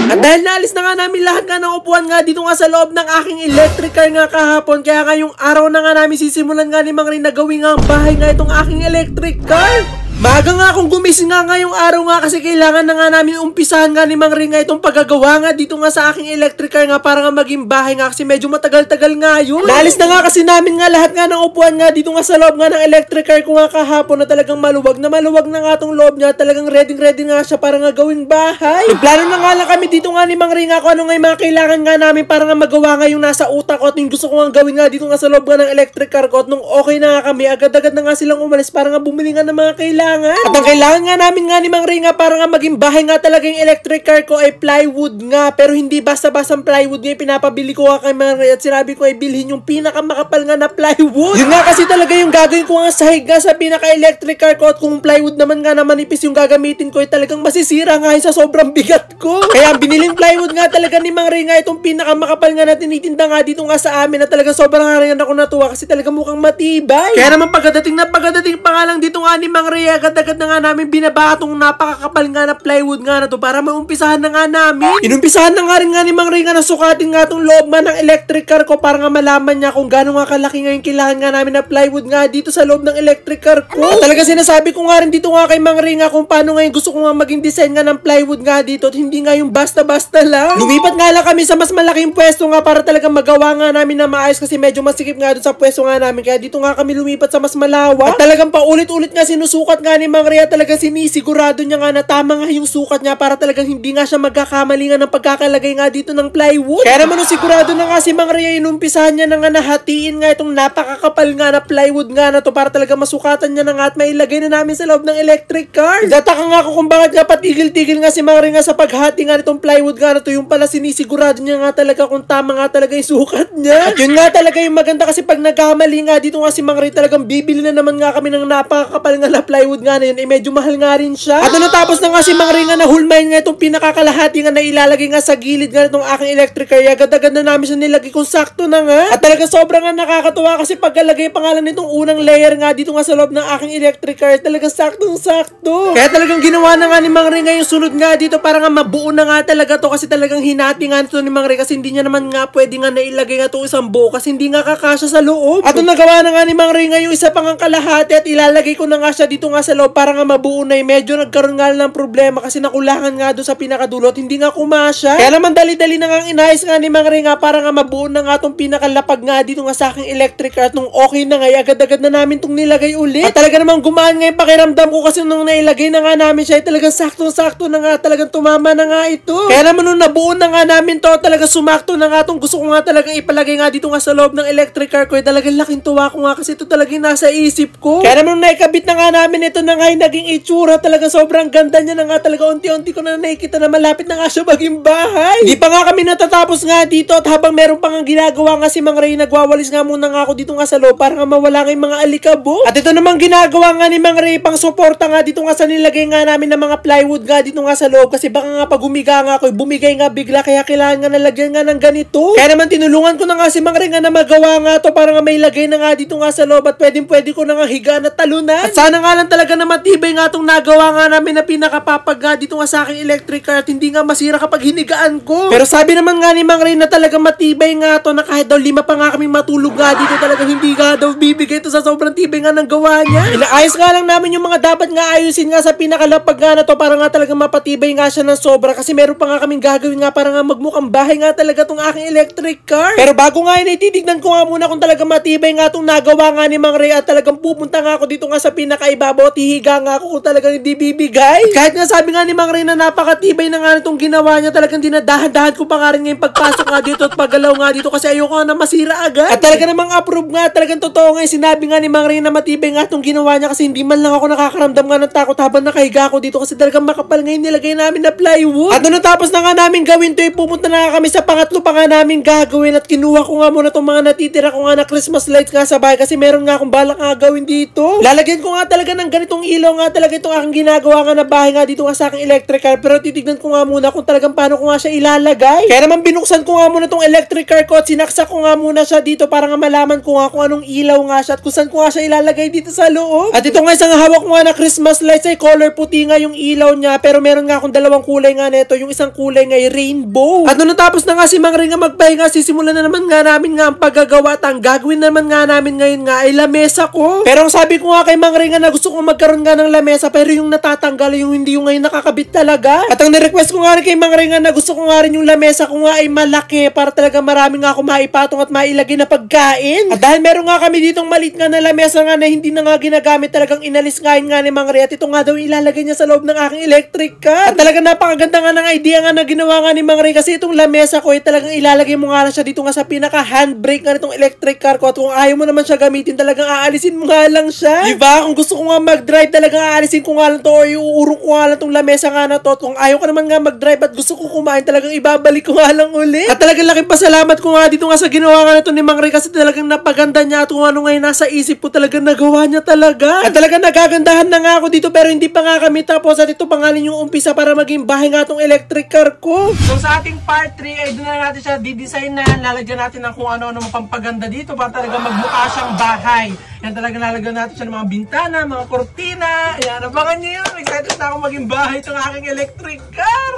At dahil naalis na nga namin lahat nga ng upuan nga dito nga sa loob ng aking electric car nga kahapon, kaya nga yung araw na nga namin sisimulan nga ni Mang Ray na gawin nga ang bahay nga itong aking electric car. Maaga nga akong gumising nga ngayong araw nga kasi kailangan na nga namin umpisahan nga ni Mang Ray nga itong paggagawa nga dito nga sa aking electric car nga para nga maging bahay nga kasi medyo matagal-tagal nga yun. Naalis na nga kasi namin nga lahat nga ng upuan nga dito nga sa loob nga ng electric car ko nga kahapon na talagang maluwag na nga itong loob niya, talagang ready nga siya para nga gawing bahay. Nagplano na nga lang kami dito nga ni Mang Ray nga kung ano nga yung mga kailangan nga namin para nga magawa nga yung nasa utak ko at yung gusto ko nga gawin nga dito nga sa loob nga ng electric car ko. At nung okay na nga kami, agad-agad na nga silang umalis para nga bumili nga ng mga kailangan. At ang kailangan nga namin nga ni Mang Ray nga para nga maging bahay nga talaga yung electric car ko ay plywood nga. Pero hindi basta-basta plywood nga yung pinapabili ko nga kay Mang Ray at sinabi ko ay bilhin yung pinakamakapal nga na plywood. Yun nga kasi talaga yung gagawin ko nga sahig nga sa pinaka-electric car ko at kung plywood naman nga na manipis yung gagamitin ko ay talagang masisira nga sa sobrang bigat ko. Kaya ang biniling plywood nga talaga ni Mang Ray nga itong pinakamakapal nga na tinitinda nga dito nga sa amin na talaga sobrang nga rin ako natuwa kasi talaga mukhang matibay. Kaya naman pagdating pa nga lang dito nga ni Mang Ray agad-agad na nga namin binaba itong napakakapal nga na plywood nga na to para maumpisahan na nga namin. Inumpisahan na nga rin nga ni Mang Ray nga na sukatin nga itong loob man ng electric car ko para nga malaman niya kung gaano nga kalaki nga yung kailangan nga namin na plywood nga dito sa loob ng electric car ko. At talaga sinasabi ko nga rin dito nga kay Mang Ray nga kung paano nga yung gusto ko nga maging design nga ng plywood nga dito at hindi nga yung basta-basta lang. Lumipat nga lang kami sa mas malaking pwesto nga para talaga magawa nga namin na maayos kasi medyo masikip nga doon sa pwesto nga namin kaya dito nga kami lumipat sa mas malawak. At talagang paulit-ulit nga sinusukat nga ni Mang Ray talaga sinisigurado niya nga na tama nga yung sukat niya para talagang hindi nga siya magkakamali nga ng pagkakalagay nga dito ng plywood. Kaya naman sigurado na nga si Mang Ray inumpisahan niya na nga nahatiin nga itong napakakapal nga na plywood nga na to para talaga masukatan niya na nga at mailagay na namin sa loob ng electric car. Nagtataka nga ako kung bakit nga patigil-tigil nga si Mang Ray nga sa paghati nga nitong plywood nga na to, yung pala sinisigurado niya nga talaga kung tama nga talaga yung sukat niya. At yun nga talaga yung maganda kasi pag nagkamali nga dito nga si Mang Ray talagang bibili na naman nga kami ng napakakapal nga na plywood nga na yun medyo mahal nga rin siya. At natapos na nga si Mang Ray nga nahulmayin nga itong pinakakalahati nga na ilalagay nga sa gilid nga itong aking electric car. Agad-agad na namin siya nilagay kung sakto na nga. At talaga sobrang nga nakakatuwa kasi pagkalagay pa nga lang nitong unang layer nga dito nga sa loob ng aking electric car talagang saktong-sakto. Kaya talagang ginawa na nga ni Mang Ray nga yung sunod nga dito para nga mabuo na nga talaga to kasi talagang hinati nga nito ni Mang Ray kasi hindi niya naman nga pwede nga nailagay nga itong isang buo kasi hindi nga kakasya sa loob. At nung nagawa na nga ni Mang Ray nga yung isa pang kalahati at ilalagay ko na nga siya dito nga sa loob para nga mabuo na medyo nagkaroon nga ng problema kasi nakulangan nga doon sa pinakadulo at hindi nga kumasya. Kaya naman dali-dali na nga inayos nga ni Mang Ray nga para nga mabuo na nga itong pinakalapag nga dito nga sa aking electric car at nung okay na nga agad-agad na namin itong nilagay ulit. At talaga namang gumaan nga yung pakiramdam ko kasi nung nailagay na nga namin siya ay talagang saktong-sakto na nga talagang tumama na nga ito. Kaya naman nung nabuo na nga namin to talagang sumakto na nga itong gusto ko nga talagang ipalagay nga dito nga sa loob ng electric car ko ay talagang laking tuwa ko nga kasi ito talagang nasa isip ko. Kaya naman nung naikabit na nga namin ito na nga yung naging itsura talagang sobrang ganda niya na nga talaga unti-unti ko na nakikita na malapit na nga siya maging bahay. Hindi pa nga kami natatapos nga dito at habang meron pa nga ginagawa nga si Mang Ray nagwawalis nga muna nga ako dito nga sa loob para nga mawala nga yung mga alikabok. At ito namang ginagawa nga ni Mang Ray pang suporta nga dito nga sa nilagay nga namin ng mga plywood nga dito nga sa loob kasi baka nga pag humiga nga ako bumigay nga bigla kaya kailangan nga nalagyan nga ng ganito. Kaya naman tinulungan ko na nga si Mang Ray nga na magawa nga to para nga may lagay na nga dito nga sa loob at pwede ko na nga higa na talunan. At sana nga lang talaga na matibay nga itong nagawa nga namin na pinakapapag nga dito nga sa aking electric car at hindi nga masira kapag hinigaan ko. Pero sabi naman nga ni Mang Ray na talaga matibay nga to na kahit daw 5 pa nga kaming matulog nga dito talaga hindi nga daw bibigay to sa sobrang tibay nga ng gawa niya. Inaayos nga lang namin yung mga dapat nga ayusin nga sa pinakalapag nga na to para nga talaga mapatibay nga siya ng sobra kasi meron pa nga kaming gagawin nga para nga magmukhang bahay nga talaga tong aking electric car. Pero bago nga yun titignan ko nga muna kung talaga matibay nga tong nagawa nga ni Mang Ray at talagang pupunta nga ako dito nga sa pinakaibabaw at hihiga nga ako kung talagang hindi bibigay. Kahit nga sabi nga ni Mang Ray na napakatibay na nga nitong ginawa niya talagang dinadahan-dahan ko pa nga rin ngayong pagpasok nga dito at paggalaw nga dito kasi ayoko nga na masira agad. At talaga namang approve nga talagang totoo nga yung sinabi nga ni Mang Ray na matibay nga itong ginawa niya kasi hindi man lang ako nakakaramdam nga ng takot habang nakahiga ako dito kasi talagang makapal nga yung nilagay namin na plywood. At nung natapos na nga namin gawin to pupunta na kami sa pangatlo pa nga namin gagawin at kinuha ko nga muna itong mga natitira ko nga na Christmas lights nga sa bahay kasi meron nga akong balak nga gawin dito. Lalagyan ko nga talaga ng ganitong ilaw nga talaga itong aking ginagawa nga na bahay nga dito nga sa aking electric car. Pero titignan ko nga muna kung talagang paano ko nga siya ilalagay. Kaya naman binuksan ko nga muna itong electric car ko at sinaksak ko nga muna siya dito para nga malaman ko nga kung anong ilaw nga siya at kung saan ko nga siya ilalagay dito sa loob. At ito nga isang hawak ko nga na Christmas lights ay color puti nga yung ilaw niya. Pero meron nga akong dalawang kulay nga nito. Yung isang kulay nga ay rainbow. At nung natapos na nga si Mang Ring nga magpahinga, sisimulan na naman nga namin nga ang paggagawa at ang gagawin naman nga namin ngayon nga ay lamesa ko. Pero ang sabi ko nga kay Mang Ring nga na gusto kong magkaroon nga ng lamesa pero yung natatanggal yung hindi yung ngayon nakakabit talaga. At ang nirequest ko nga rin kay Mang Ring nga na gusto ko nga rin yung lamesa ko nga ay malaki para talaga marami nga ako maipatong at mailagay na pagkain. At dahil meron nga kami ditong maliit nga na lamesa nga na hindi na nga ginagamit, talagang inalis nga ni Mang Ring at ito nga daw ilalagay niya sa loob ng aking electric car. At talagang napakaganda nga ng idea nga na ginawa nga ni Mang Ring kasi itong lamesa ko ay talagang ilalagay mo nga lang siya dito nga sa pinaka handbrake nga nitong electric car ko at kung ayaw mo naman siya gamitin talagang aalisin mo nga lang siya. Diba? Kung gusto ko nga mag-drive talagang aalisin ko nga lang to o iuurong ko nga lang tong lamesa nga na to at kung ayaw ko naman nga mag-drive at gusto ko kumain talagang ibabalik ko nga lang ulit. At talagang laking pasalamat ko nga dito nga sa ginawa nga nito ni Mang Ring kasi talagang napaganda niya at kung ano ngayon nasa isip ko talagang nagawa niya talaga. At talagang nagagandahan na nga ako dito pero hindi pa nga kami tapos at ito pa nga yung umpisa para maging bahay nga tong electric car ko. So sa ating part 3 ay doon na natin siya didesign na, lalagyan natin ng kung ano-ano pampaganda dito para talaga magmukha siyang bahay. Yan talaga lalagyan natin siya ng mga bintana, mga kortina. Yan, abangan nyo yun. Excited na ako maging bahay itong aking electric car.